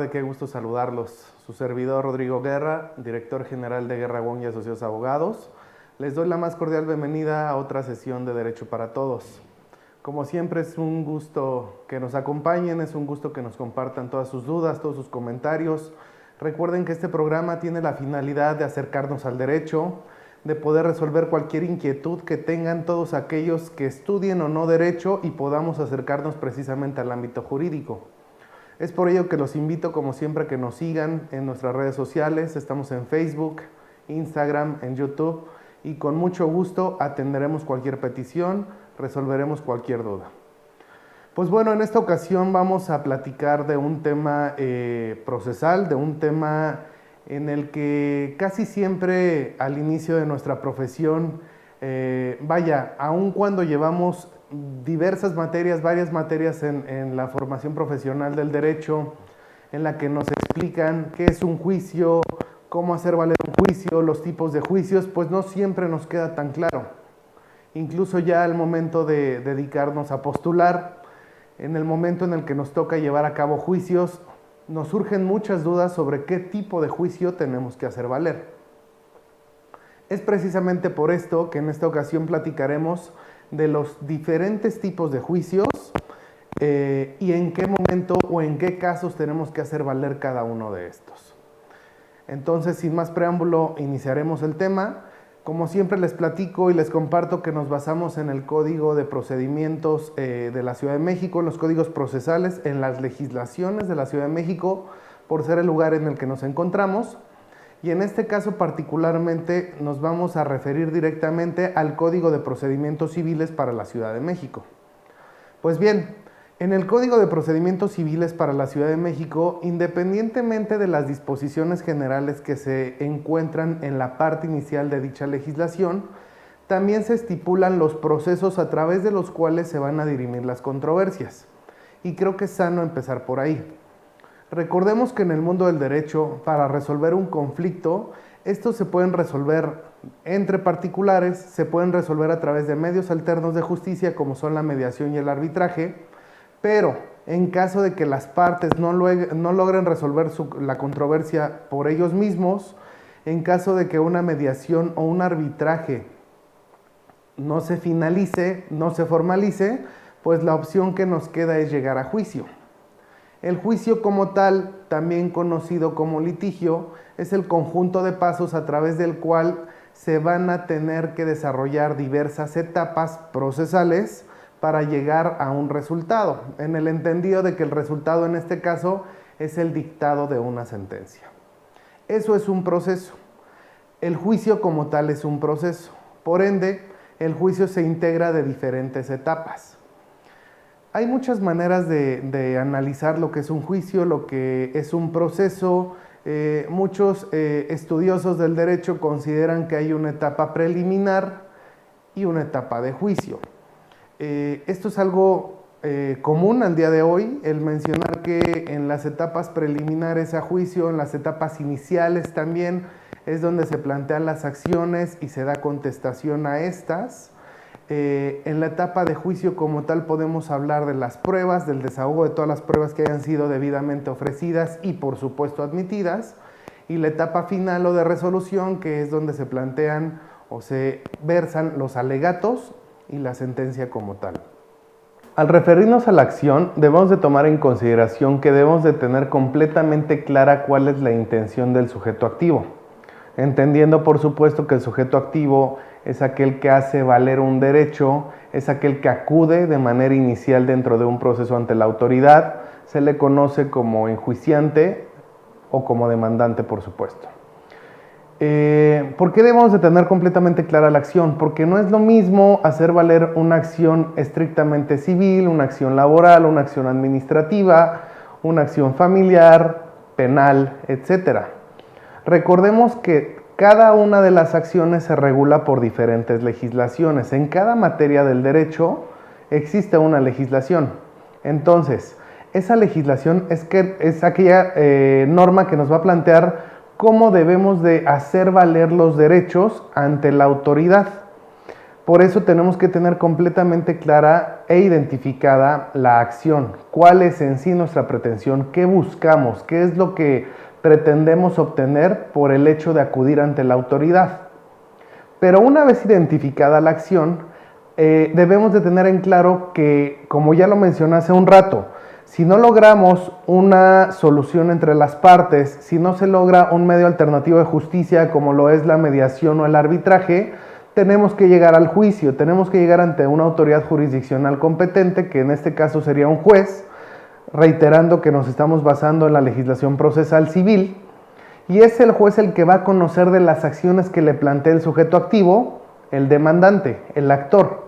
tarde, qué gusto saludarlos. Su servidor Rodrigo Guerra, director general de Guerra Wong y Asociados Abogados. Les doy la más cordial bienvenida a otra sesión de Derecho para Todos. Como siempre es un gusto que nos acompañen, es un gusto que nos compartan todas sus dudas, todos sus comentarios. Recuerden que este programa tiene la finalidad de acercarnos al derecho, de poder resolver cualquier inquietud que tengan todos aquellos que estudien o no derecho y podamos acercarnos precisamente al ámbito jurídico. Es por ello que los invito, como siempre, a que nos sigan en nuestras redes sociales. Estamos en Facebook, Instagram, en YouTube y con mucho gusto atenderemos cualquier petición, resolveremos cualquier duda. Pues bueno, en esta ocasión vamos a platicar de un tema procesal, de un tema en el que casi siempre al inicio de nuestra profesión, aun cuando llevamos diversas materias, varias materias en la formación profesional del derecho, en la que nos explican qué es un juicio, cómo hacer valer un juicio, los tipos de juicios, pues no siempre nos queda tan claro. Incluso ya al momento de dedicarnos a postular, en el momento en el que nos toca llevar a cabo juicios, nos surgen muchas dudas sobre qué tipo de juicio tenemos que hacer valer. Es precisamente por esto que en esta ocasión platicaremos de los diferentes tipos de juicios y en qué momento o en qué casos tenemos que hacer valer cada uno de estos. Entonces, sin más preámbulo, iniciaremos el tema. Como siempre les platico y les comparto que nos basamos en el Código de Procedimientos de la Ciudad de México, en los códigos procesales, en las legislaciones de la Ciudad de México, por ser el lugar en el que nos encontramos. Y en este caso particularmente nos vamos a referir directamente al Código de Procedimientos Civiles para la Ciudad de México. Pues bien, en el Código de Procedimientos Civiles para la Ciudad de México, independientemente de las disposiciones generales que se encuentran en la parte inicial de dicha legislación, también se estipulan los procesos a través de los cuales se van a dirimir las controversias. Y creo que es sano empezar por ahí. Recordemos que en el mundo del derecho, para resolver un conflicto, estos se pueden resolver entre particulares, se pueden resolver a través de medios alternos de justicia como son la mediación y el arbitraje, pero en caso de que las partes no logren resolver la controversia por ellos mismos, en caso de que una mediación o un arbitraje no se finalice, no se formalice, pues la opción que nos queda es llegar a juicio. El juicio como tal, también conocido como litigio, es el conjunto de pasos a través del cual se van a tener que desarrollar diversas etapas procesales para llegar a un resultado, en el entendido de que el resultado en este caso es el dictado de una sentencia. Eso es un proceso. El juicio como tal es un proceso. Por ende, el juicio se integra de diferentes etapas. Hay muchas maneras de analizar lo que es un juicio, lo que es un proceso. Muchos estudiosos del derecho consideran que hay una etapa preliminar y una etapa de juicio. Esto es algo común al día de hoy, el mencionar que en las etapas preliminares a juicio, en las etapas iniciales también, es donde se plantean las acciones y se da contestación a estas. En la etapa de juicio como tal podemos hablar de las pruebas, del desahogo de todas las pruebas que hayan sido debidamente ofrecidas y por supuesto admitidas, y la etapa final o de resolución, que es donde se plantean o se versan los alegatos y la sentencia como tal. Al referirnos a la acción, debemos de tomar en consideración que debemos de tener completamente clara cuál es la intención del sujeto activo, entendiendo por supuesto que el sujeto activo es aquel que hace valer un derecho, es aquel que acude de manera inicial dentro de un proceso ante la autoridad, se le conoce como enjuiciante o como demandante, por supuesto. ¿Por qué debemos de tener completamente clara la acción? Porque no es lo mismo hacer valer una acción estrictamente civil, una acción laboral, una acción administrativa, una acción familiar, penal, etc. Recordemos que cada una de las acciones se regula por diferentes legislaciones. En cada materia del derecho existe una legislación. Entonces, esa legislación es aquella norma que nos va a plantear cómo debemos de hacer valer los derechos ante la autoridad. Por eso tenemos que tener completamente clara e identificada la acción. ¿Cuál es en sí nuestra pretensión? ¿Qué buscamos? ¿Qué es lo que pretendemos obtener por el hecho de acudir ante la autoridad? Pero una vez identificada la acción, debemos de tener en claro que, como ya lo mencioné hace un rato, si no logramos una solución entre las partes, si no se logra un medio alternativo de justicia como lo es la mediación o el arbitraje, tenemos que llegar al juicio, tenemos que llegar ante una autoridad jurisdiccional competente, que en este caso sería un juez, reiterando que nos estamos basando en la legislación procesal civil, y es el juez el que va a conocer de las acciones que le plantea el sujeto activo, el demandante, el actor.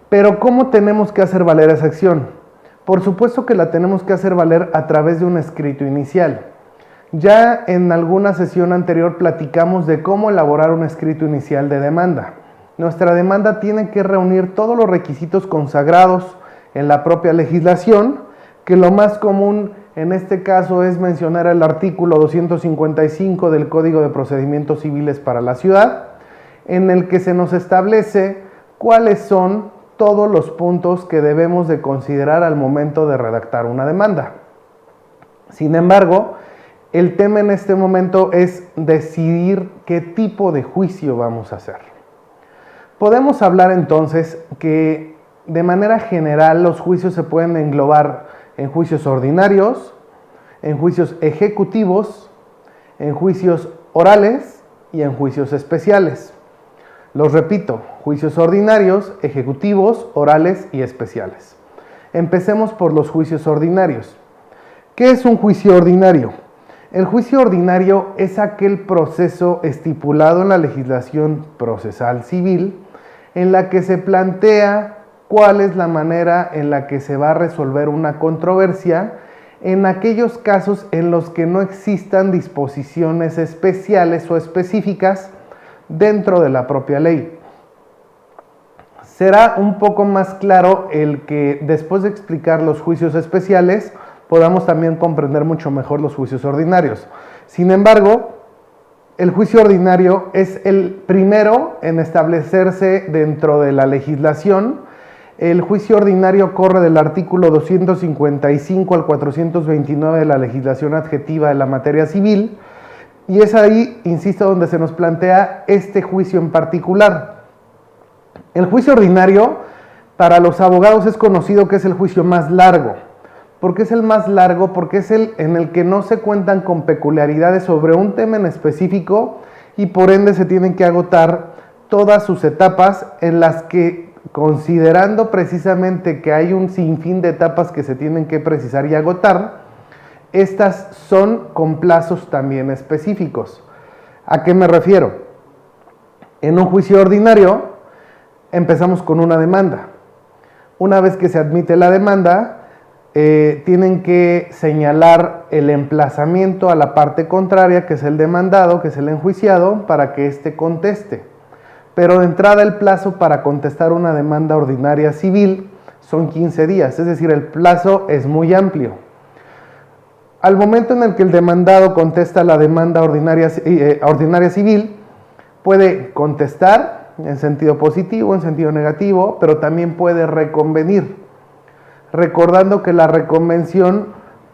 Pero ¿cómo tenemos que hacer valer esa acción? Por supuesto que la tenemos que hacer valer a través de un escrito inicial. Ya en alguna sesión anterior platicamos de cómo elaborar un escrito inicial de demanda. Nuestra demanda tiene que reunir todos los requisitos consagrados en la propia legislación, que lo más común en este caso es mencionar el artículo 255 del Código de Procedimientos Civiles para la Ciudad, en el que se nos establece cuáles son todos los puntos que debemos de considerar al momento de redactar una demanda. Sin embargo, el tema en este momento es decidir qué tipo de juicio vamos a hacer. Podemos hablar entonces que de manera general los juicios se pueden englobar en juicios ordinarios, en juicios ejecutivos, en juicios orales y en juicios especiales. Los repito, juicios ordinarios, ejecutivos, orales y especiales. Empecemos por los juicios ordinarios. ¿Qué es un juicio ordinario? El juicio ordinario es aquel proceso estipulado en la legislación procesal civil en la que se plantea cuál es la manera en la que se va a resolver una controversia en aquellos casos en los que no existan disposiciones especiales o específicas dentro de la propia ley. Será un poco más claro el que después de explicar los juicios especiales podamos también comprender mucho mejor los juicios ordinarios. Sin embargo, el juicio ordinario es el primero en establecerse dentro de la legislación. El juicio ordinario corre del artículo 255 al 429 de la legislación adjetiva de la materia civil, y es ahí, insisto, donde se nos plantea este juicio en particular. El juicio ordinario para los abogados es conocido que es el juicio más largo. ¿Por qué es el más largo? Porque es el en el que no se cuentan con peculiaridades sobre un tema en específico y por ende se tienen que agotar todas sus etapas en las que, considerando precisamente que hay un sinfín de etapas que se tienen que precisar y agotar, estas son con plazos también específicos. ¿A qué me refiero? En un juicio ordinario empezamos con una demanda. Una vez que se admite la demanda, tienen que señalar el emplazamiento a la parte contraria, que es el demandado, que es el enjuiciado, para que éste conteste. Pero de entrada el plazo para contestar una demanda ordinaria civil son 15 días, es decir, el plazo es muy amplio. Al momento en el que el demandado contesta la demanda ordinaria civil, puede contestar en sentido positivo, en sentido negativo, pero también puede reconvenir. Recordando que la reconvención,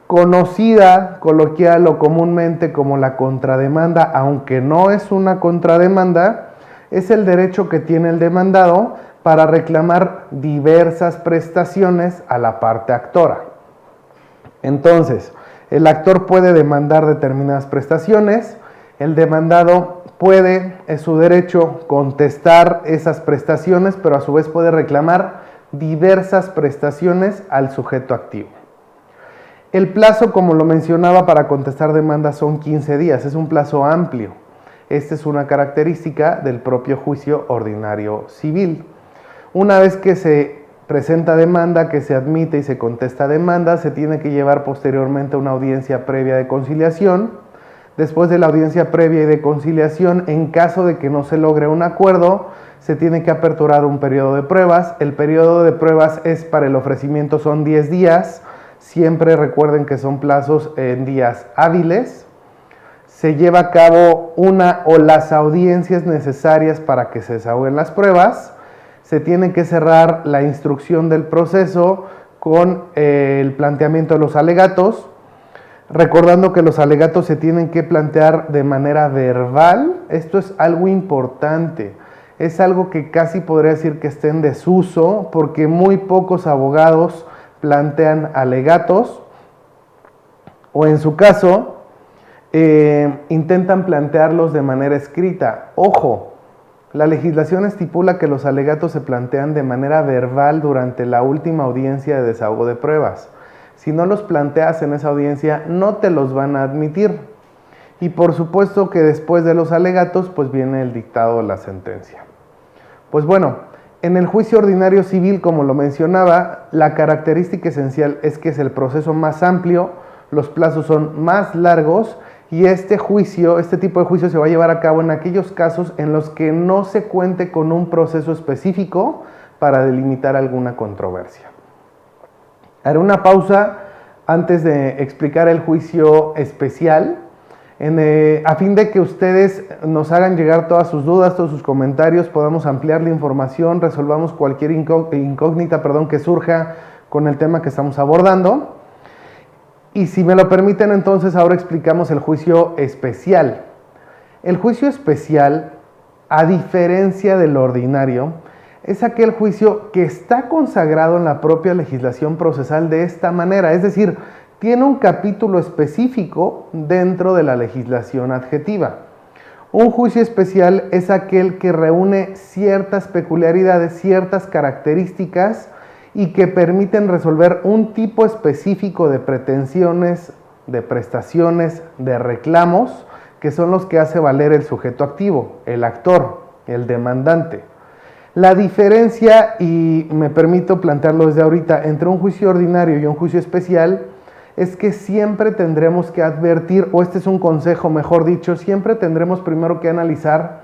conocida coloquial o comúnmente como la contrademanda, aunque no es una contrademanda, es el derecho que tiene el demandado para reclamar diversas prestaciones a la parte actora. Entonces, el actor puede demandar determinadas prestaciones, el demandado puede, es su derecho, contestar esas prestaciones, pero a su vez puede reclamar diversas prestaciones al sujeto activo. El plazo, como lo mencionaba, para contestar demandas son 15 días, es un plazo amplio. Esta es una característica del propio juicio ordinario civil. Una vez que se presenta demanda, que se admite y se contesta demanda, se tiene que llevar posteriormente una audiencia previa de conciliación. Después de la audiencia previa y de conciliación, en caso de que no se logre un acuerdo, se tiene que aperturar un periodo de pruebas. El periodo de pruebas es para el ofrecimiento, son 10 días. Siempre recuerden que son plazos en días hábiles. se lleva a cabo una o las audiencias necesarias para que se desahoguen las pruebas, se tiene que cerrar la instrucción del proceso con el planteamiento de los alegatos, recordando que los alegatos se tienen que plantear de manera verbal. Esto es algo importante, es algo que casi podría decir que está en desuso, porque muy pocos abogados plantean alegatos, o en su caso, intentan plantearlos de manera escrita. Ojo, la legislación estipula que los alegatos se plantean de manera verbal durante la última audiencia de desahogo de pruebas. Si no los planteas en esa audiencia, no te los van a admitir. Y por supuesto que después de los alegatos, pues viene el dictado de la sentencia. Pues bueno, en el juicio ordinario civil, como lo mencionaba, la característica esencial es que es el proceso más amplio, los plazos son más largos, y este tipo de juicio se va a llevar a cabo en aquellos casos en los que no se cuente con un proceso específico para delimitar alguna controversia. Haré una pausa antes de explicar el juicio especial, a fin de que ustedes nos hagan llegar todas sus dudas, todos sus comentarios, podamos ampliar la información, resolvamos cualquier incógnita que surja con el tema que estamos abordando. Y si me lo permiten, entonces ahora explicamos el juicio especial. El juicio especial, a diferencia del ordinario, es aquel juicio que está consagrado en la propia legislación procesal de esta manera, es decir, tiene un capítulo específico dentro de la legislación adjetiva. Un juicio especial es aquel que reúne ciertas peculiaridades, ciertas características y que permiten resolver un tipo específico de pretensiones, de prestaciones, de reclamos, que son los que hace valer el sujeto activo, el actor, el demandante. La diferencia, y me permito plantearlo desde ahorita, entre un juicio ordinario y un juicio especial, es que siempre tendremos que advertir, o este es un consejo mejor dicho, siempre tendremos primero que analizar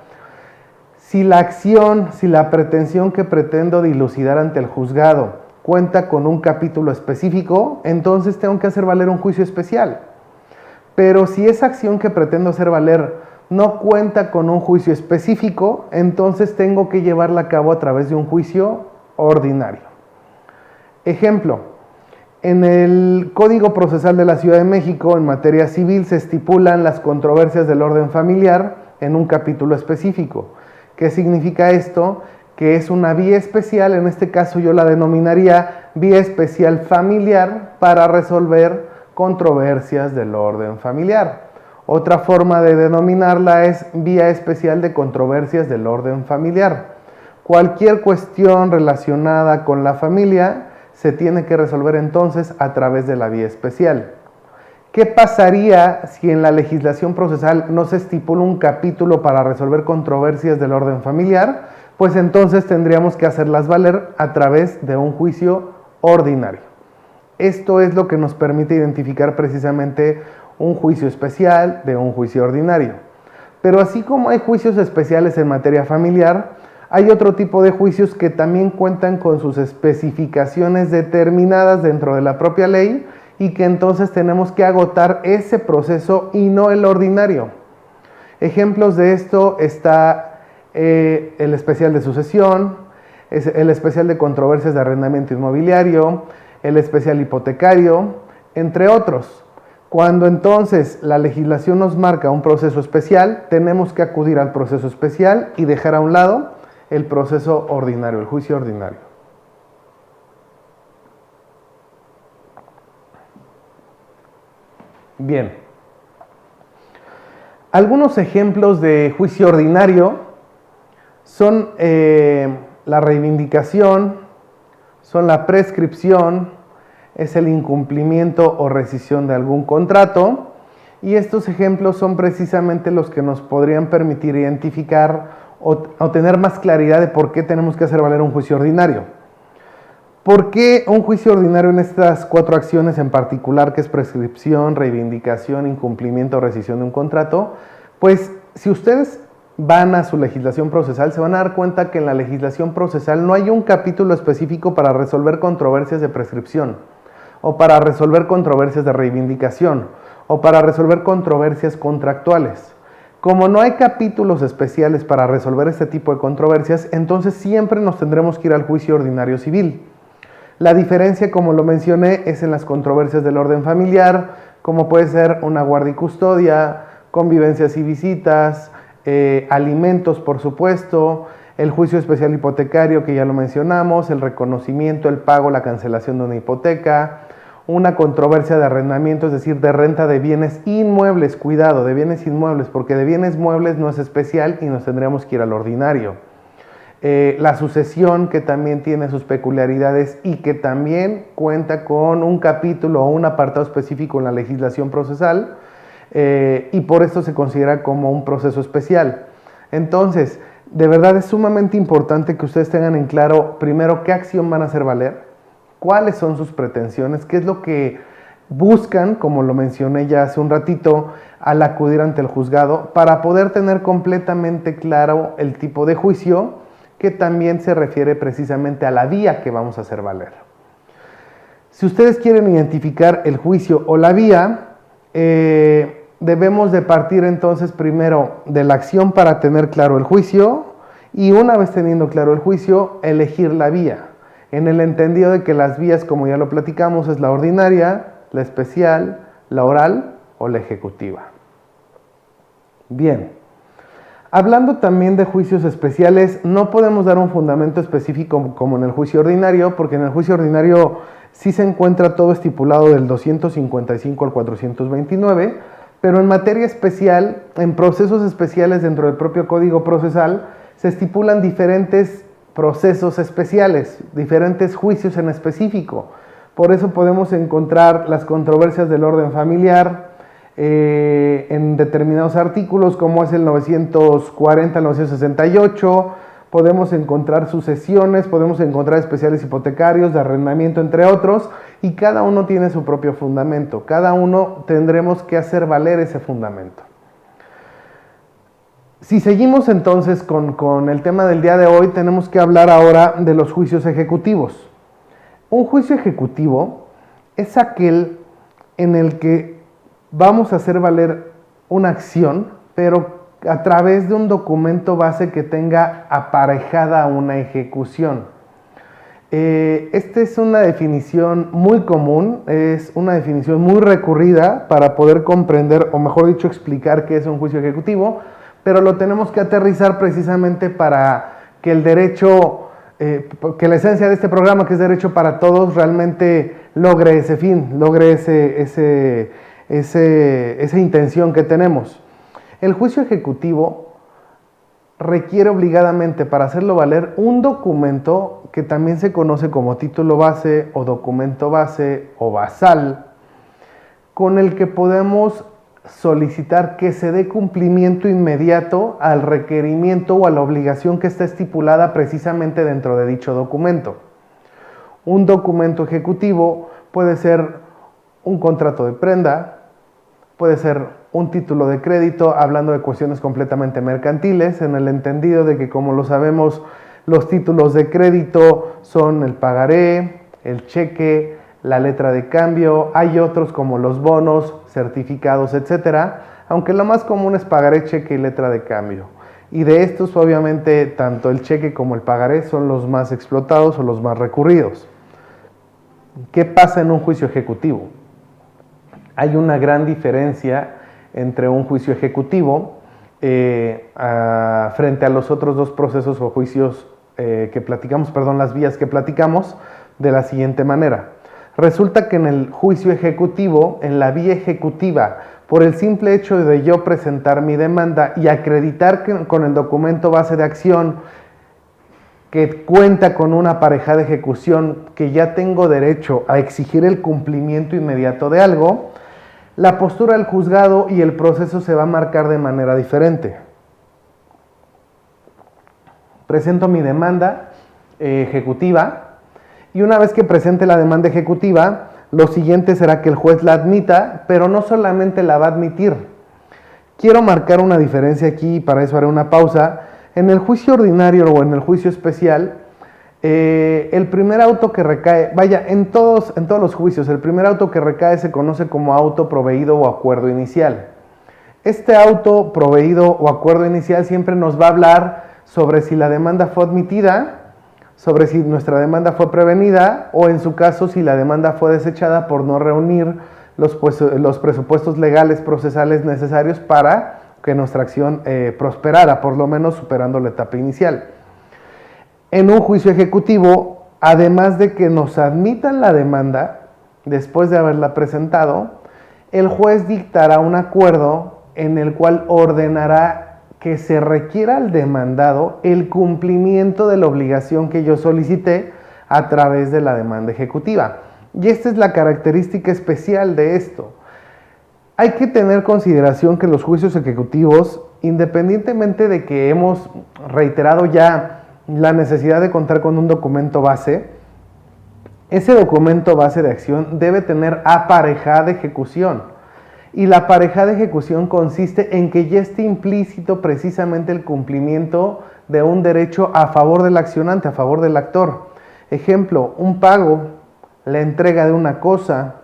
si la acción, si la pretensión que pretendo dilucidar ante el juzgado cuenta con un capítulo específico, entonces tengo que hacer valer un juicio especial. Pero si esa acción que pretendo hacer valer no cuenta con un juicio específico, entonces tengo que llevarla a cabo a través de un juicio ordinario. Ejemplo, en el Código Procesal de la Ciudad de México, en materia civil, se estipulan las controversias del orden familiar en un capítulo específico. ¿Qué significa esto? Que es una vía especial, en este caso yo la denominaría vía especial familiar para resolver controversias del orden familiar. Otra forma de denominarla es vía especial de controversias del orden familiar. Cualquier cuestión relacionada con la familia se tiene que resolver entonces a través de la vía especial. ¿Qué pasaría si en la legislación procesal no se estipula un capítulo para resolver controversias del orden familiar? Pues entonces tendríamos que hacerlas valer a través de un juicio ordinario. Esto es lo que nos permite identificar precisamente un juicio especial de un juicio ordinario. Pero así como hay juicios especiales en materia familiar, hay otro tipo de juicios que también cuentan con sus especificaciones determinadas dentro de la propia ley y que entonces tenemos que agotar ese proceso y no el ordinario. Ejemplos de esto está el especial de sucesión, el especial de controversias de arrendamiento inmobiliario, el especial hipotecario, entre otros. Cuando entonces la legislación nos marca un proceso especial, tenemos que acudir al proceso especial y dejar a un lado el proceso ordinario, el juicio ordinario. Bien. Algunos ejemplos de juicio ordinario son la reivindicación, son la prescripción, es el incumplimiento o rescisión de algún contrato, y estos ejemplos son precisamente los que nos podrían permitir identificar o tener más claridad de por qué tenemos que hacer valer un juicio ordinario. ¿Por qué un juicio ordinario en estas 4 acciones en particular, que es prescripción, reivindicación, incumplimiento o rescisión de un contrato? Pues si ustedes van a su legislación procesal, se van a dar cuenta que en la legislación procesal no hay un capítulo específico para resolver controversias de prescripción, o para resolver controversias de reivindicación, o para resolver controversias contractuales. Como no hay capítulos especiales para resolver este tipo de controversias, entonces siempre nos tendremos que ir al juicio ordinario civil. La diferencia, como lo mencioné, es en las controversias del orden familiar, como puede ser una guardia y custodia, convivencias y visitas, alimentos, por supuesto, el juicio especial hipotecario, que ya lo mencionamos, el reconocimiento, el pago, la cancelación de una hipoteca, una controversia de arrendamiento, es decir, de renta de bienes inmuebles, cuidado, de bienes inmuebles, porque de bienes muebles no es especial y nos tendríamos que ir al ordinario. La sucesión, que también tiene sus peculiaridades y que también cuenta con un capítulo o un apartado específico en la legislación procesal, y por esto se considera como un proceso especial. Entonces, de verdad es sumamente importante que ustedes tengan en claro, primero, qué acción van a hacer valer, cuáles son sus pretensiones, qué es lo que buscan, como lo mencioné ya hace un ratito, al acudir ante el juzgado, para poder tener completamente claro el tipo de juicio, que también se refiere precisamente a la vía que vamos a hacer valer. Si ustedes quieren identificar el juicio o la vía, debemos de partir entonces primero de la acción para tener claro el juicio, y una vez teniendo claro el juicio, elegir la vía, en el entendido de que las vías, como ya lo platicamos, es la ordinaria, la especial, la oral o la ejecutiva. Bien, hablando también de juicios especiales, no podemos dar un fundamento específico como en el juicio ordinario, porque en el juicio ordinario sí se encuentra todo estipulado del 255 al 429, pero en materia especial, en procesos especiales dentro del propio Código Procesal, se estipulan diferentes procesos especiales, diferentes juicios en específico. Por eso podemos encontrar las controversias del orden familiar en determinados artículos, como es el 940 al 968, podemos encontrar sucesiones, podemos encontrar especiales hipotecarios, de arrendamiento, entre otros, y cada uno tiene su propio fundamento. Cada uno tendremos que hacer valer ese fundamento. Si seguimos entonces con el tema del día de hoy, tenemos que hablar ahora de los juicios ejecutivos. Un juicio ejecutivo es aquel en el que vamos a hacer valer una acción, pero a través de un documento base que tenga aparejada una ejecución. Esta es una definición muy común, es una definición muy recurrida para poder comprender, o mejor dicho, explicar qué es un juicio ejecutivo, pero lo tenemos que aterrizar precisamente para que el derecho, que la esencia de este programa, que es derecho para todos, realmente logre ese fin, logre esa intención que tenemos. El juicio ejecutivo requiere obligadamente, para hacerlo valer, un documento que también se conoce como título base o documento base o basal, con el que podemos solicitar que se dé cumplimiento inmediato al requerimiento o a la obligación que está estipulada precisamente dentro de dicho documento. Un documento ejecutivo puede ser un contrato de prenda, puede ser un título de crédito, hablando de cuestiones completamente mercantiles, en el entendido de que, como lo sabemos, los títulos de crédito son el pagaré, el cheque, la letra de cambio. Hay otros como los bonos, certificados, etcétera, aunque lo más común es pagaré, cheque y letra de cambio. Y de estos, obviamente, tanto el cheque como el pagaré son los más explotados o los más recurridos. ¿Qué pasa en un juicio ejecutivo? Hay una gran diferencia entre un juicio ejecutivo frente a los otros dos procesos o juicios que platicamos, las vías que platicamos, de la siguiente manera. Resulta que en el juicio ejecutivo, en la vía ejecutiva, por el simple hecho de yo presentar mi demanda y acreditar que con el documento base de acción que cuenta con una aparejada ejecución, que ya tengo derecho a exigir el cumplimiento inmediato de algo, la postura del juzgado y el proceso se va a marcar de manera diferente. Presento mi demanda ejecutiva, y una vez que presente la demanda ejecutiva, lo siguiente será que el juez la admita, pero no solamente la va a admitir. Quiero marcar una diferencia aquí, y para eso haré una pausa. En el juicio ordinario o en el juicio especial, El primer auto que recae, vaya, en todos los juicios, el primer auto que recae se conoce como auto proveído o acuerdo inicial. Este auto proveído o acuerdo inicial siempre nos va a hablar sobre si la demanda fue admitida, sobre si nuestra demanda fue prevenida o en su caso si la demanda fue desechada por no reunir los presupuestos legales procesales necesarios para que nuestra acción prosperara, por lo menos superando la etapa inicial. En un juicio ejecutivo, además de que nos admitan la demanda, después de haberla presentado, el juez dictará un acuerdo en el cual ordenará que se requiera al demandado el cumplimiento de la obligación que yo solicité a través de la demanda ejecutiva. Y esta es la característica especial de esto. Hay que tener consideración que los juicios ejecutivos, independientemente de que hemos reiterado ya la necesidad de contar con un documento base, ese documento base de acción debe tener aparejada ejecución. Y la aparejada ejecución consiste en que ya esté implícito precisamente el cumplimiento de un derecho a favor del accionante, a favor del actor. Ejemplo, un pago, la entrega de una cosa,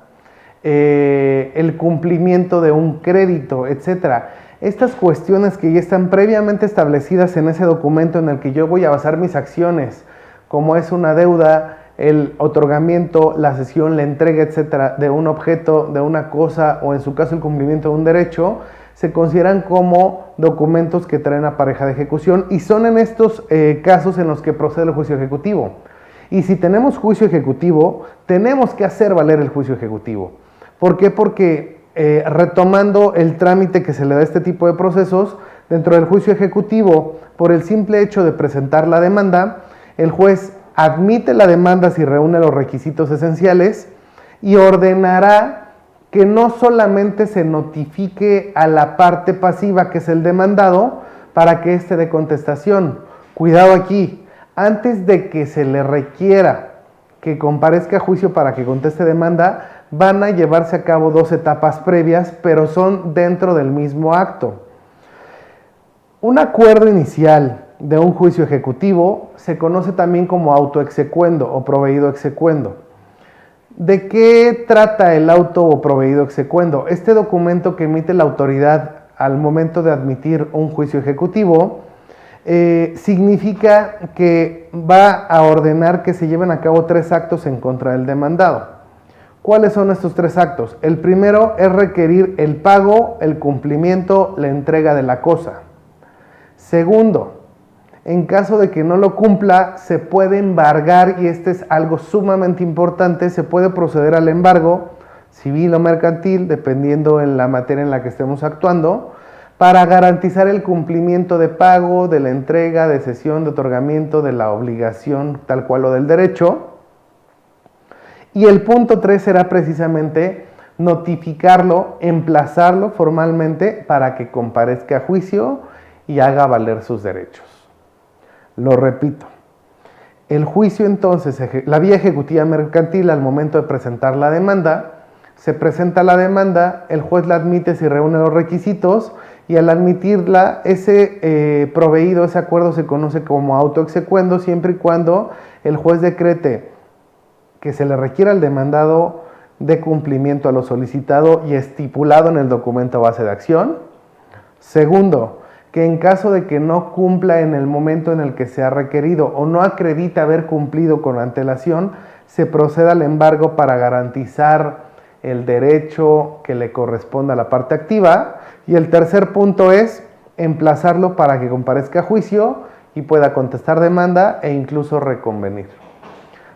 el cumplimiento de un crédito, etc. Estas cuestiones que ya están previamente establecidas en ese documento en el que yo voy a basar mis acciones, como es una deuda, el otorgamiento, la cesión, la entrega, etcétera, de un objeto, de una cosa o en su caso el cumplimiento de un derecho, se consideran como documentos que traen aparejada ejecución y son en estos casos en los que procede el juicio ejecutivo. Y si tenemos juicio ejecutivo, tenemos que hacer valer el juicio ejecutivo. ¿Por qué? Porque retomando el trámite que se le da a este tipo de procesos, dentro del juicio ejecutivo, por el simple hecho de presentar la demanda, el juez admite la demanda si reúne los requisitos esenciales y ordenará que no solamente se notifique a la parte pasiva, que es el demandado, para que éste dé contestación. Cuidado aquí, antes de que se le requiera que comparezca a juicio para que conteste demanda, van a llevarse a cabo dos etapas previas, pero son dentro del mismo acto. Un acuerdo inicial de un juicio ejecutivo se conoce también como auto execuendo o proveído execuendo. ¿De qué trata el auto o proveído execuendo? Este documento que emite la autoridad al momento de admitir un juicio ejecutivo significa que va a ordenar que se lleven a cabo 3 actos en contra del demandado. ¿Cuáles son estos 3 actos? El primero es requerir el pago, el cumplimiento, la entrega de la cosa. Segundo, en caso de que no lo cumpla, se puede embargar, y este es algo sumamente importante, se puede proceder al embargo civil o mercantil, dependiendo en la materia en la que estemos actuando, para garantizar el cumplimiento de pago, de la entrega, de cesión, de otorgamiento, de la obligación tal cual o del derecho. Y el punto 3 será precisamente notificarlo, emplazarlo formalmente para que comparezca a juicio y haga valer sus derechos. Lo repito, el juicio entonces, la vía ejecutiva mercantil al momento de presentar la demanda, se presenta la demanda, el juez la admite si reúne los requisitos y al admitirla, ese proveído, ese acuerdo se conoce como auto execuendo siempre y cuando el juez decrete que se le requiera al demandado de cumplimiento a lo solicitado y estipulado en el documento base de acción. Segundo, que en caso de que no cumpla en el momento en el que se ha requerido o no acredita haber cumplido con antelación, se proceda al embargo para garantizar el derecho que le corresponda a la parte activa. Y el tercer punto es emplazarlo para que comparezca a juicio y pueda contestar demanda e incluso reconvenir.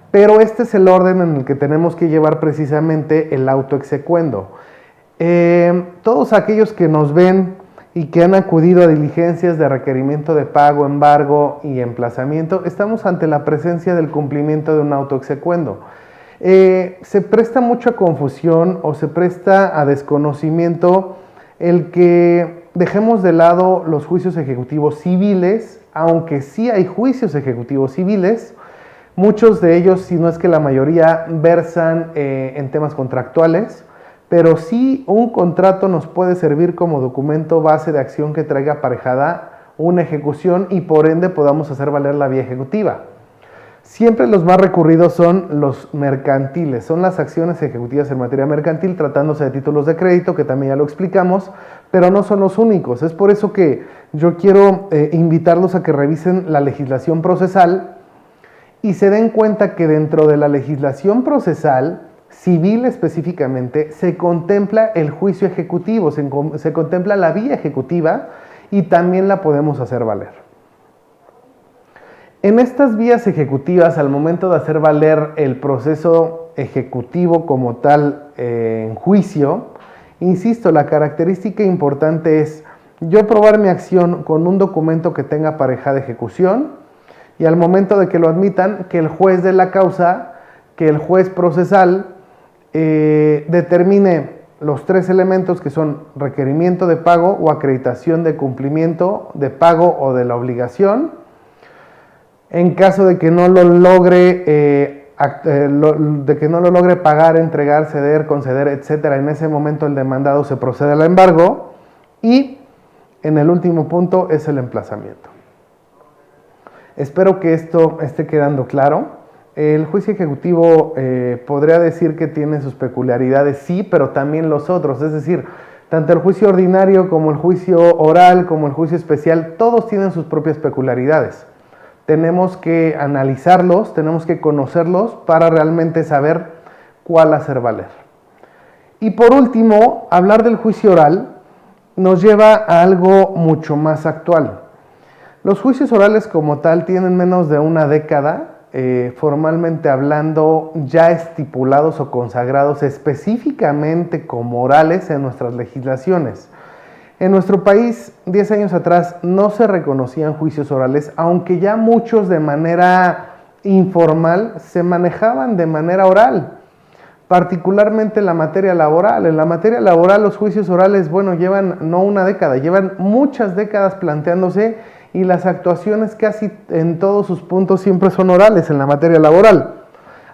Pero este es el orden en el que tenemos que llevar precisamente el auto execuendo. Todos aquellos que nos ven y que han acudido a diligencias de requerimiento de pago, embargo y emplazamiento, estamos ante la presencia del cumplimiento de un auto execuendo. Se presta mucha confusión o se presta a desconocimiento el que dejemos de lado los juicios ejecutivos civiles, aunque sí hay juicios ejecutivos civiles. Muchos de ellos, si no es que la mayoría, versan en temas contractuales, pero sí un contrato nos puede servir como documento base de acción que traiga aparejada una ejecución y por ende podamos hacer valer la vía ejecutiva. Siempre los más recurridos son los mercantiles, son las acciones ejecutivas en materia mercantil, tratándose de títulos de crédito, que también ya lo explicamos, pero no son los únicos. Es por eso que yo quiero invitarlos a que revisen la legislación procesal y se den cuenta que dentro de la legislación procesal, civil específicamente, se contempla el juicio ejecutivo, se contempla la vía ejecutiva y también la podemos hacer valer. En estas vías ejecutivas, al momento de hacer valer el proceso ejecutivo como tal en juicio, insisto, la característica importante es yo probar mi acción con un documento que tenga pareja de ejecución y al momento de que lo admitan, que el juez de la causa, que el juez procesal determine los tres elementos que son requerimiento de pago o acreditación de cumplimiento de pago o de la obligación. En caso de que no lo logre, pagar, entregar, ceder, conceder, etc., en ese momento el demandado se procede al embargo y en el último punto es el emplazamiento. Espero que esto esté quedando claro. El juicio ejecutivo podría decir que tiene sus peculiaridades, sí, pero también los otros, es decir, tanto el juicio ordinario como el juicio oral, como el juicio especial, todos tienen sus propias peculiaridades. Tenemos que analizarlos, tenemos que conocerlos para realmente saber cuál hacer valer. Y por último, hablar del juicio oral nos lleva a algo mucho más actual. Los juicios orales como tal tienen menos de una década, formalmente hablando, ya estipulados o consagrados específicamente como orales en nuestras legislaciones. En nuestro país, 10 años atrás, no se reconocían juicios orales, aunque ya muchos de manera informal se manejaban de manera oral, particularmente en la materia laboral. En la materia laboral los juicios orales, bueno, llevan no una década, llevan muchas décadas planteándose y las actuaciones casi en todos sus puntos siempre son orales en la materia laboral.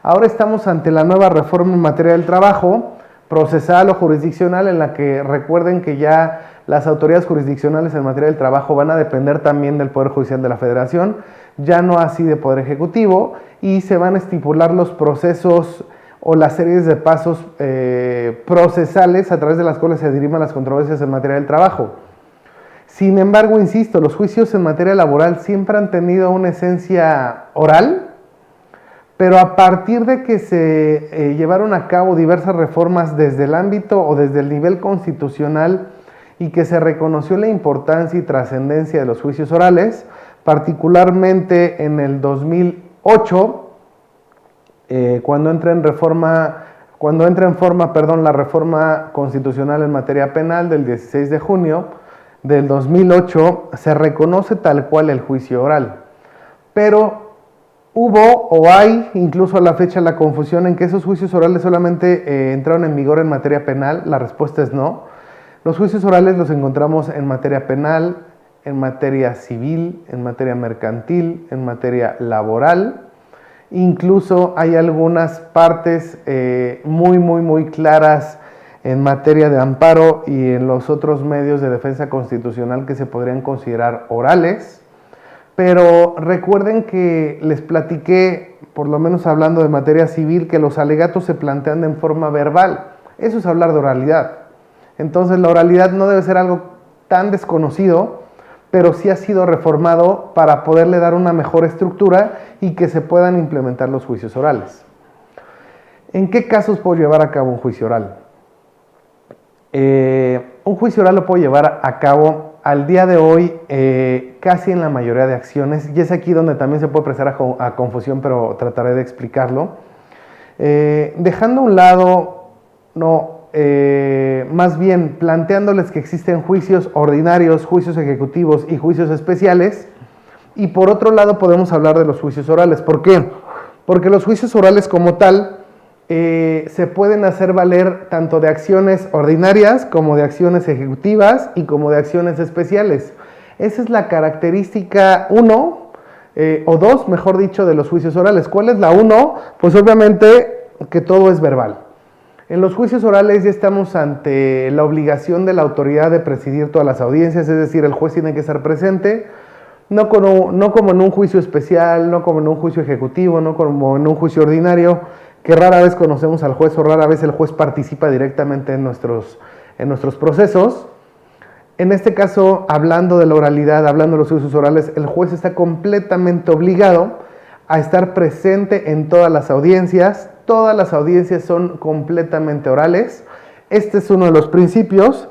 Ahora estamos ante la nueva reforma en materia del trabajo, procesal o jurisdiccional, en la que recuerden que ya las autoridades jurisdiccionales en materia del trabajo van a depender también del Poder Judicial de la Federación, ya no así de Poder Ejecutivo, y se van a estipular los procesos o las series de pasos procesales a través de las cuales se diriman las controversias en materia del trabajo. Sin embargo, insisto, los juicios en materia laboral siempre han tenido una esencia oral, pero a partir de que se llevaron a cabo diversas reformas desde el ámbito o desde el nivel constitucional y que se reconoció la importancia y trascendencia de los juicios orales, particularmente en el 2008, cuando entra en forma la reforma constitucional en materia penal del 16 de junio del 2008, se reconoce tal cual el juicio oral. Pero hubo o hay incluso a la fecha la confusión en que esos juicios orales solamente entraron en vigor en materia penal. La respuesta es no. Los juicios orales los encontramos en materia penal, en materia civil, en materia mercantil, en materia laboral. Incluso hay algunas partes muy claras en materia de amparo y en los otros medios de defensa constitucional que se podrían considerar orales. Pero recuerden que les platiqué, por lo menos hablando de materia civil, que los alegatos se plantean en forma verbal. Eso es hablar de oralidad. Entonces la oralidad no debe ser algo tan desconocido, pero sí ha sido reformado para poderle dar una mejor estructura y que se puedan implementar los juicios orales. ¿En qué casos puedo llevar a cabo un juicio oral? Un juicio oral lo puedo llevar a cabo al día de hoy casi en la mayoría de acciones, y es aquí donde también se puede prestar a confusión, pero trataré de explicarlo. Dejando a un lado, más bien planteándoles que existen juicios ordinarios, juicios ejecutivos y juicios especiales, y por otro lado podemos hablar de los juicios orales. ¿Por qué? Porque los juicios orales como tal se pueden hacer valer tanto de acciones ordinarias como de acciones ejecutivas y como de acciones especiales. Esa es la característica 1 o 2, mejor dicho, de los juicios orales. ¿Cuál es la 1? Pues obviamente que todo es verbal. En los juicios orales ya estamos ante la obligación de la autoridad de presidir todas las audiencias, es decir, el juez tiene que estar presente, no como en un juicio especial, no como en un juicio ejecutivo, no como en un juicio ordinario, que rara vez conocemos al juez o rara vez el juez participa directamente en nuestros procesos. En este caso, hablando de la oralidad, hablando de los juicios orales, el juez está completamente obligado a estar presente en todas las audiencias. Todas las audiencias son completamente orales. Este es uno de los principios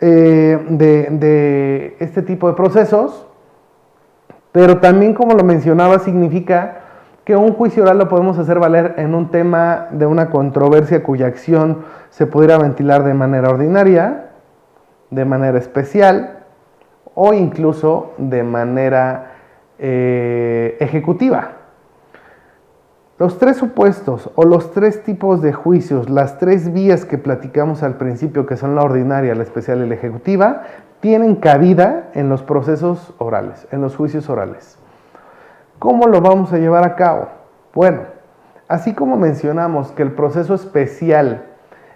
de este tipo de procesos, pero también, como lo mencionaba, significa que un juicio oral lo podemos hacer valer en un tema de una controversia cuya acción se pudiera ventilar de manera ordinaria, de manera especial o incluso de manera ejecutiva. Los tres supuestos o los tres tipos de juicios, las tres vías que platicamos al principio, que son la ordinaria, la especial y la ejecutiva, tienen cabida en los procesos orales, en los juicios orales. ¿Cómo lo vamos a llevar a cabo? Bueno, así como mencionamos que el proceso especial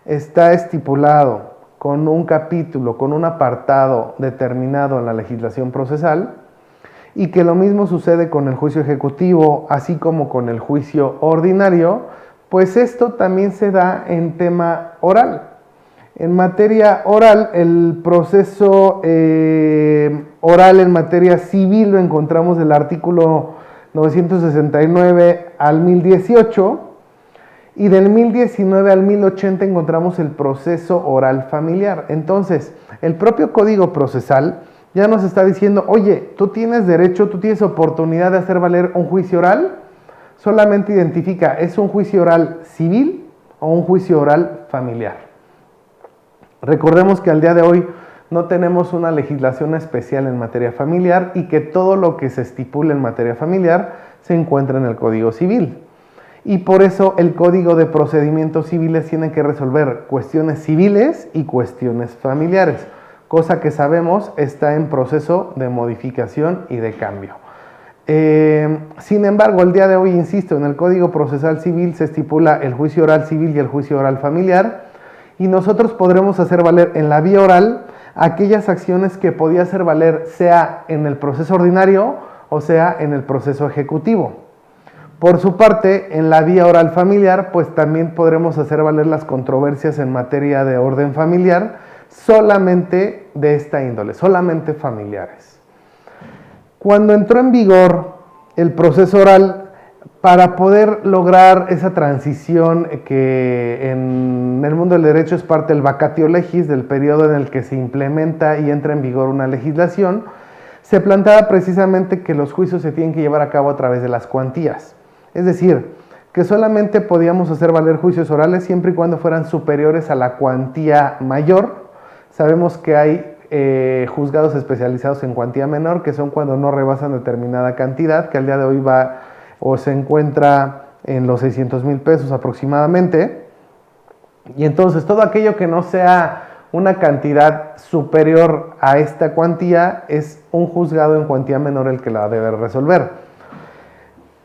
está estipulado con un capítulo, con un apartado determinado en la legislación procesal, y que lo mismo sucede con el juicio ejecutivo, así como con el juicio ordinario, pues esto también se da en tema oral. En materia oral, el proceso oral en materia civil lo encontramos del artículo 969 al 1018, y del 1019 al 1080 encontramos el proceso oral familiar. Entonces, el propio Código Procesal ya nos está diciendo, oye, tú tienes derecho, tú tienes oportunidad de hacer valer un juicio oral, solamente identifica, ¿es un juicio oral civil o un juicio oral familiar? Recordemos que al día de hoy no tenemos una legislación especial en materia familiar y que todo lo que se estipula en materia familiar se encuentra en el Código Civil. Y por eso el Código de Procedimientos Civiles tiene que resolver cuestiones civiles y cuestiones familiares, cosa que sabemos está en proceso de modificación y de cambio. Sin embargo, el día de hoy, insisto, en el Código Procesal Civil se estipula el juicio oral civil y el juicio oral familiar, y nosotros podremos hacer valer en la vía oral aquellas acciones que podía hacer valer sea en el proceso ordinario o sea en el proceso ejecutivo. Por su parte, en la vía oral familiar, pues también podremos hacer valer las controversias en materia de orden familiar, solamente de esta índole, solamente familiares. Cuando entró en vigor el proceso oral, para poder lograr esa transición que en el mundo del derecho es parte del vacatio legis, del periodo en el que se implementa y entra en vigor una legislación, se planteaba precisamente que los juicios se tienen que llevar a cabo a través de las cuantías. Es decir, que solamente podíamos hacer valer juicios orales siempre y cuando fueran superiores a la cuantía mayor. Sabemos que hay juzgados especializados en cuantía menor, que son cuando no rebasan determinada cantidad, que al día de hoy va o se encuentra en los 600,000 pesos aproximadamente. Y entonces todo aquello que no sea una cantidad superior a esta cuantía es un juzgado en cuantía menor el que la debe resolver.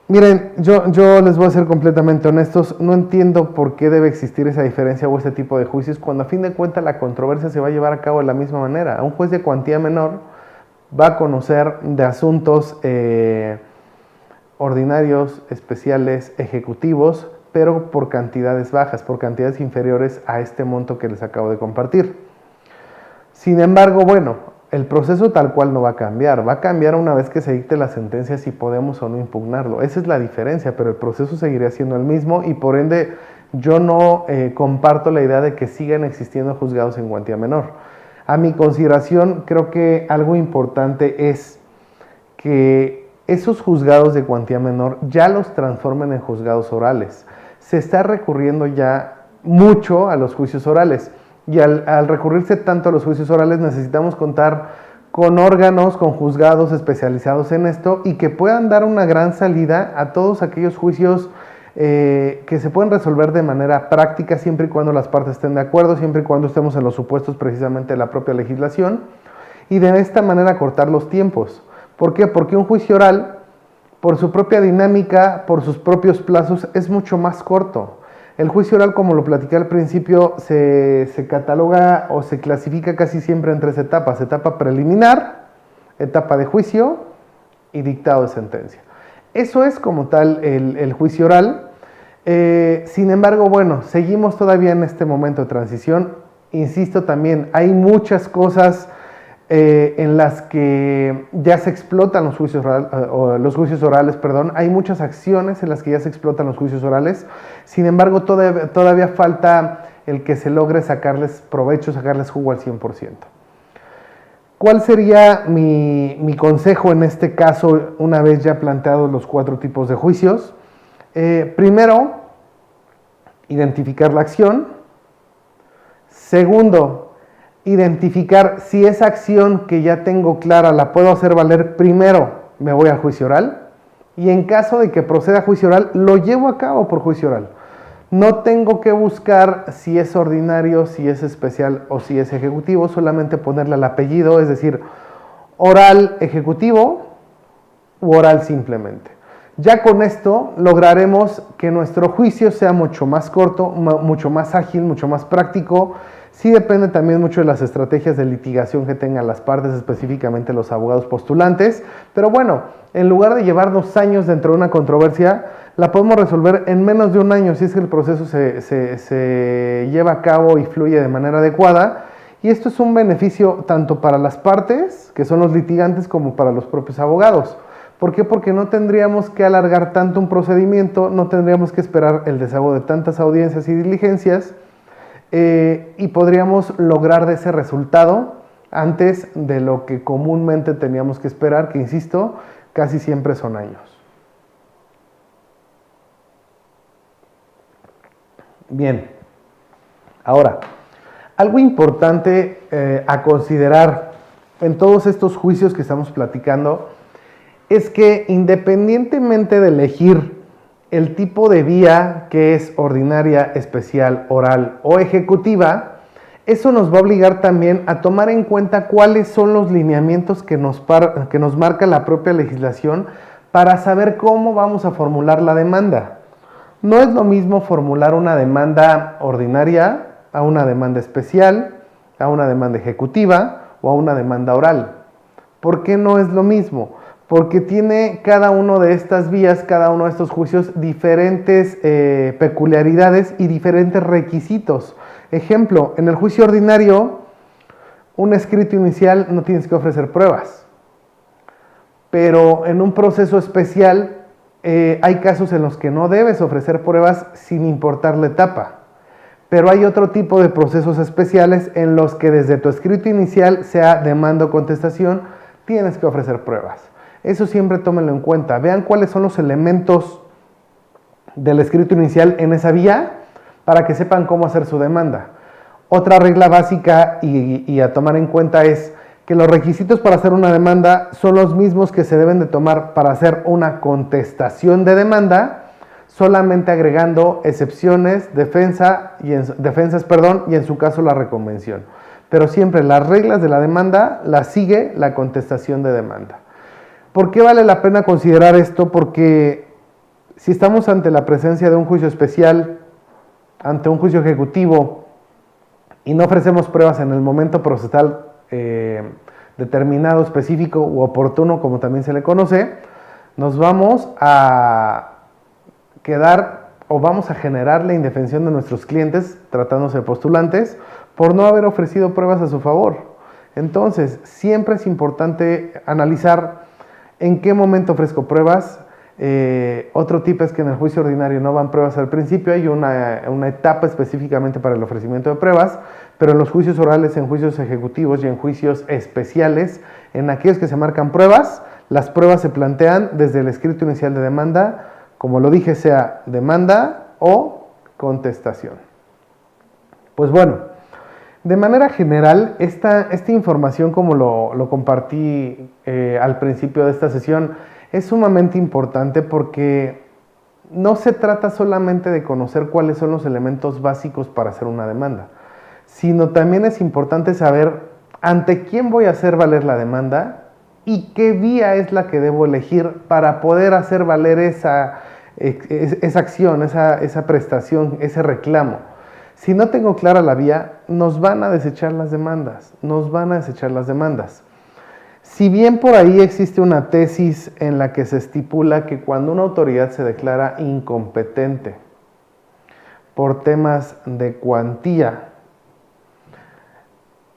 Miren, yo les voy a ser completamente honestos, no entiendo por qué debe existir esa diferencia o este tipo de juicios cuando a fin de cuentas la controversia se va a llevar a cabo de la misma manera. Un juez de cuantía menor va a conocer de asuntos ordinarios, especiales, ejecutivos, pero por cantidades bajas, por cantidades inferiores a este monto que les acabo de compartir. Sin embargo, bueno, el proceso tal cual no va a cambiar una vez que se dicte la sentencia si podemos o no impugnarlo. Esa es la diferencia, pero el proceso seguiría siendo el mismo y por ende yo no comparto la idea de que sigan existiendo juzgados en cuantía menor. A mi consideración, creo que algo importante es que esos juzgados de cuantía menor ya los transformen en juzgados orales. Se está recurriendo ya mucho a los juicios orales y al recurrirse tanto a los juicios orales necesitamos contar con órganos, con juzgados especializados en esto y que puedan dar una gran salida a todos aquellos juicios que se pueden resolver de manera práctica siempre y cuando las partes estén de acuerdo, siempre y cuando estemos en los supuestos precisamente de la propia legislación y de esta manera cortar los tiempos. ¿Por qué? Porque un juicio oral, por su propia dinámica, por sus propios plazos, es mucho más corto. El juicio oral, como lo platiqué al principio, se cataloga o se clasifica casi siempre en tres etapas. Etapa preliminar, etapa de juicio y dictado de sentencia. Eso es como tal el juicio oral. Sin embargo, bueno, seguimos todavía en este momento de transición. Insisto también, hay muchas cosas en las que ya se explotan los juicios orales, hay muchas acciones en las que ya se explotan los juicios orales. Sin embargo, todavía falta el que se logre sacarles provecho, sacarles jugo al 100%. ¿Cuál sería mi consejo en este caso, una vez ya planteados los 4 tipos de juicios? Primero, identificar la acción. Segundo, identificar si esa acción que ya tengo clara la puedo hacer valer. Primero me voy al juicio oral, y en caso de que proceda a juicio oral, lo llevo a cabo por juicio oral. No tengo que buscar si es ordinario, si es especial o si es ejecutivo, solamente ponerle el apellido, es decir, oral ejecutivo u oral simplemente. Ya con esto lograremos que nuestro juicio sea mucho más corto, mucho más ágil, mucho más práctico. Sí depende también mucho de las estrategias de litigación que tengan las partes, específicamente los abogados postulantes. Pero bueno, en lugar de llevarnos años dentro de una controversia, la podemos resolver en menos de un año si es que el proceso se lleva a cabo y fluye de manera adecuada. Y esto es un beneficio tanto para las partes, que son los litigantes, como para los propios abogados. ¿Por qué? Porque no tendríamos que alargar tanto un procedimiento, no tendríamos que esperar el desahogo de tantas audiencias y diligencias, y podríamos lograr de ese resultado antes de lo que comúnmente teníamos que esperar, que insisto, casi siempre son años. Bien, ahora, algo importante a considerar en todos estos juicios que estamos platicando es que independientemente de elegir el tipo de vía que es ordinaria, especial, oral o ejecutiva, eso nos va a obligar también a tomar en cuenta cuáles son los lineamientos que nos marca la propia legislación para saber cómo vamos a formular la demanda. No es lo mismo formular una demanda ordinaria a una demanda especial, a una demanda ejecutiva o a una demanda oral. ¿Por qué no es lo mismo? Porque tiene cada uno de estas vías, cada uno de estos juicios, diferentes peculiaridades y diferentes requisitos. Ejemplo, en el juicio ordinario, un escrito inicial no tienes que ofrecer pruebas. Pero en un proceso especial hay casos en los que no debes ofrecer pruebas sin importar la etapa. Pero hay otro tipo de procesos especiales en los que desde tu escrito inicial, sea demanda o contestación, tienes que ofrecer pruebas. Eso siempre tómenlo en cuenta. Vean cuáles son los elementos del escrito inicial en esa vía para que sepan cómo hacer su demanda. Otra regla básica y a tomar en cuenta es que los requisitos para hacer una demanda son los mismos que se deben de tomar para hacer una contestación de demanda, solamente agregando excepciones, defensas, y en su caso la reconvención. Pero siempre las reglas de la demanda las sigue la contestación de demanda. ¿Por qué vale la pena considerar esto? Porque si estamos ante la presencia de un juicio especial, ante un juicio ejecutivo, y no ofrecemos pruebas en el momento procesal determinado, específico u oportuno, como también se le conoce, nos vamos a quedar o vamos a generar la indefensión de nuestros clientes, tratándose de postulantes, por no haber ofrecido pruebas a su favor. Entonces, siempre es importante analizar en qué momento ofrezco pruebas. Otro tip es que en el juicio ordinario no van pruebas al principio, hay una etapa específicamente para el ofrecimiento de pruebas, pero en los juicios orales, en juicios ejecutivos y en juicios especiales, en aquellos que se marcan pruebas, las pruebas se plantean desde el escrito inicial de demanda, como lo dije, sea demanda o contestación. Pues bueno, de manera general, esta información, como lo compartí al principio de esta sesión, es sumamente importante porque no se trata solamente de conocer cuáles son los elementos básicos para hacer una demanda, sino también es importante saber ante quién voy a hacer valer la demanda y qué vía es la que debo elegir para poder hacer valer esa acción, esa prestación, ese reclamo. Si no tengo clara la vía, nos van a desechar las demandas, Si bien por ahí existe una tesis en la que se estipula que cuando una autoridad se declara incompetente por temas de cuantía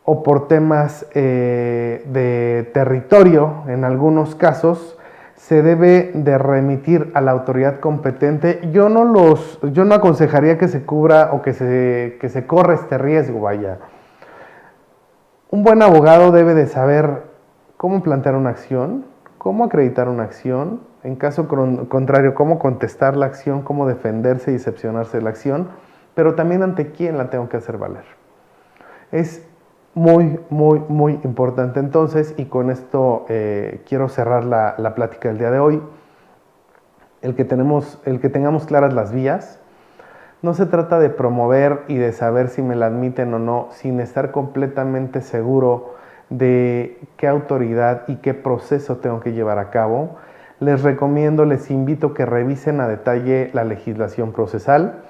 o por temas de territorio, en algunos casos, se debe de remitir a la autoridad competente. Yo no aconsejaría que se cubra o que se corra este riesgo, vaya. Un buen abogado debe de saber cómo plantear una acción, cómo acreditar una acción, en caso contrario, cómo contestar la acción, cómo defenderse y excepcionarse de la acción, pero también ante quién la tengo que hacer valer. Es muy, muy, muy importante entonces, y con esto quiero cerrar la plática del día de hoy, el que tengamos claras las vías. No se trata de promover y de saber si me la admiten o no, sin estar completamente seguro de qué autoridad y qué proceso tengo que llevar a cabo. Les recomiendo, les invito que revisen a detalle la legislación procesal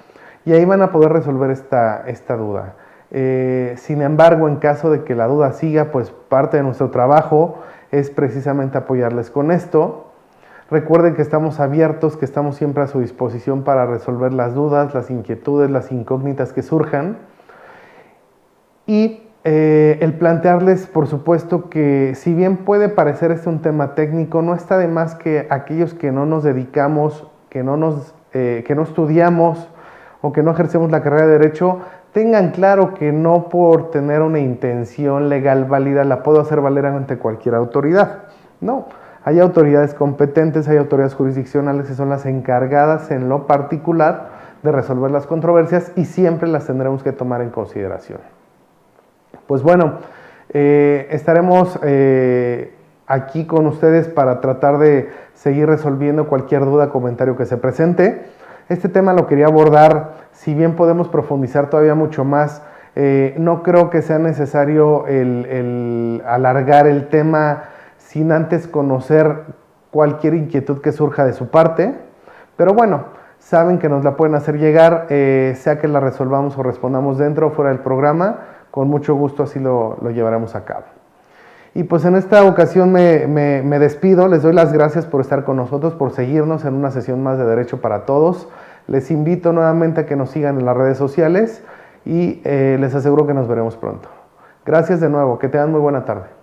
y ahí van a poder resolver esta duda. Sin embargo, en caso de que la duda siga, pues parte de nuestro trabajo es precisamente apoyarles con esto. Recuerden que estamos abiertos, que estamos siempre a su disposición para resolver las dudas, las inquietudes, las incógnitas que surjan. Y el plantearles, por supuesto, que si bien puede parecer este un tema técnico, no está de más que aquellos que no nos dedicamos, que no estudiamos o que no ejercemos la carrera de Derecho, tengan claro que no por tener una intención legal válida la puedo hacer valer ante cualquier autoridad. No. Hay autoridades competentes, hay autoridades jurisdiccionales que son las encargadas en lo particular de resolver las controversias y siempre las tendremos que tomar en consideración. Pues bueno, estaremos aquí con ustedes para tratar de seguir resolviendo cualquier duda, comentario que se presente. Este tema lo quería abordar, si bien podemos profundizar todavía mucho más, no creo que sea necesario el alargar el tema sin antes conocer cualquier inquietud que surja de su parte, pero bueno, saben que nos la pueden hacer llegar, sea que la resolvamos o respondamos dentro o fuera del programa, con mucho gusto así lo llevaremos a cabo. Y pues en esta ocasión me despido, les doy las gracias por estar con nosotros, por seguirnos en una sesión más de Derecho para Todos. Les invito nuevamente a que nos sigan en las redes sociales y les aseguro que nos veremos pronto. Gracias de nuevo, que tengan muy buena tarde.